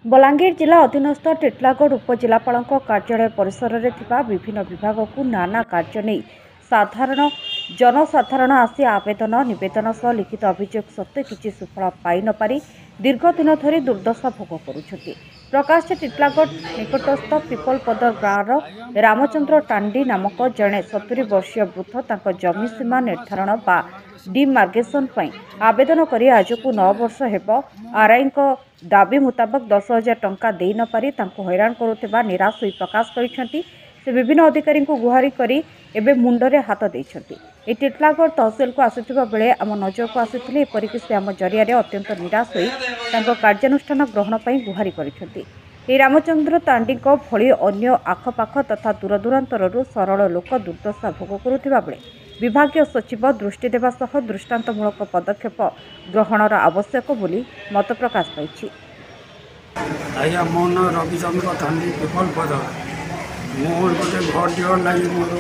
बलांगीर जिला अधीनस्थ टिटलागढ़ उपजिलापाल कार्यालय परिसर में थिबा विभिन्न विभाग को नाना कार्य नहीं साधारण जनसाधारण आसी आवेदन निवेदन सह लिखित अभियोग सत्वे किसी सुफल पाई न पारि दीर्घ दिन धरी दुर्दशा भोग करुछंती। प्रकाश टिटलागढ़ निकटस्थ पिपलपदर गाँवर रामचंद्र टांडी नामक जड़े 70 वर्षीय वृद्ध तांको जमी सीमा निर्धारण बा डिमार्गेशन पर आवेदन करी आज को 9 वर्ष हेब आरआई दाबी मुताबक 10,000 टंका दे न पारि तांको हैरान करुवा निराश होई प्रकाश करिसेंती। से विभिन्न अधिकारी को गुहारी करी एबे मुंडरे हाथ देइछंती। ए टिटलागढ़ तहसील को आसुथिबा बेले आम नजर को आसिथिले एपरिक से आम जरिया अत्यंत निराश होई तांको कार्यानुष्ठान ग्रहण पई गुहारी करिसेंती। ए रामचंद्र तांडी भली अन्य आखपाख तथा दूरदूरांतररू सरल लोक दुर्दशा भोग करुथिबा बेले विभागीय सचिव दृष्टि देवा सह दृष्टांतमूलक पदक्षेप ग्रहणर आवश्यक बोली मत प्रकाश पाइछि। आज्ञा मो ना रविचंद्र तांडी पिपलपद मोर गोटे घर दिवर लगी मोर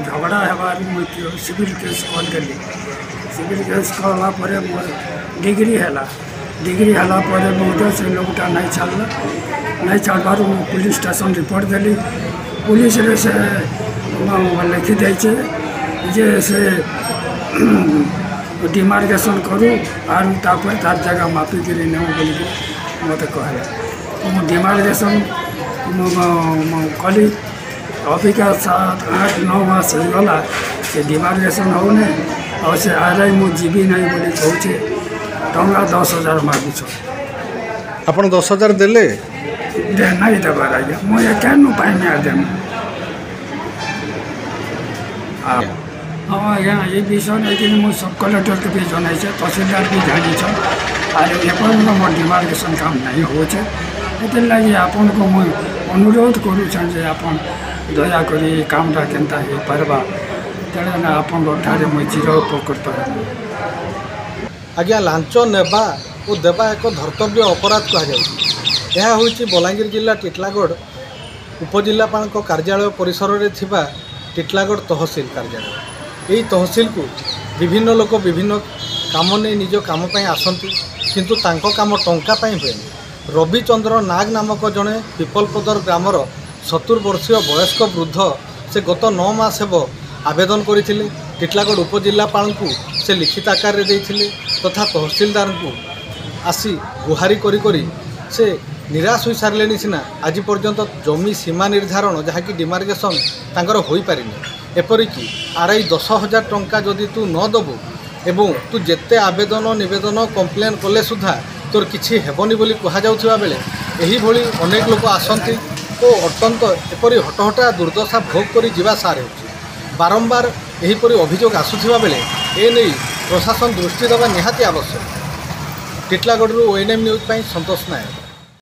झगड़ा हेबार सिविल केस करी सिविल केस कला मोर डिग्री है से लोकटा नहीं छाड़बार पुलिस स्टेशन रिपोर्ट देली पुलिस रे से लिखी देचे जे से डिमार्गेशन करूँ और तापर तार जगह मापिक नेऊ बोल मत कहले डिमार्गेशन कली अबिका 7-8-9 मास होगा से डिमार्गेशन होने और से आरआई मु जीवी नहीं बोली कहूचे टंका 10,000 मागुछ। आपन 10,000 देले दे नहीं देवार आज्ञा मुझे क्या पाइमे आदेम। हाँ आज्ञा ये विषय नहीं मुझे सब कलेक्टर के भी जन तहसीलदार भी जानी और एपर्यंत मोर डिमार्गेशन काम नहीं होचे लगी आपन को मुझे अनुरोध करुचे आपन दयाकोरी कामटा केनता हो पारबा तेणु आपन ठारे मुझे चिर उपकृत। आज्ञा लांच नेबा और देवा एक धर्तव्य अपराध कहुच्छी बलांगीर जिला टिटलागढ़ उपजिलापाल कार्यालय परिसर में थिबा टिटलागढ़ तहसील कार्यालय यही तहसील को विभिन्न लोक विभिन्न काम नहीं निज काम आसती किंतु तांको काम टंका हुए। रविचंद्र नाग नामक जड़े पिपलपदर ग्रामर 70 वर्षीय वयस्क वृद्ध से गत 9 मास हेब आवेदन करते टिटलागढ़ उपजिलापाल को से लिखित आकार दे तथा तहसीलदार को आसी गुहारी करी से निराश हो सारे सीना आज पर्यंत जमी सीमा निर्धारण जहाँकि डिमार्गेशन तांकर हो पारिनी एपरिक आरआई 10,000 टंका जदि तू न दबु एवं तू जेते आवेदन निवेदन कम्प्लेन कले सुधा तोर किसी हेबनी बोली कहुवा बेले यही भली अनेक लोक आसती तो अत्यंत एपरी हटहटा दुर्दशा भोग कर जीवा सार हो बारंबार यहीपरी अभियोग आसुवा बेले ए नहीं प्रशासन दृष्टि देवा निहाती आवश्यक। टिटलागढ़ ONM न्यूज सतोष नायक।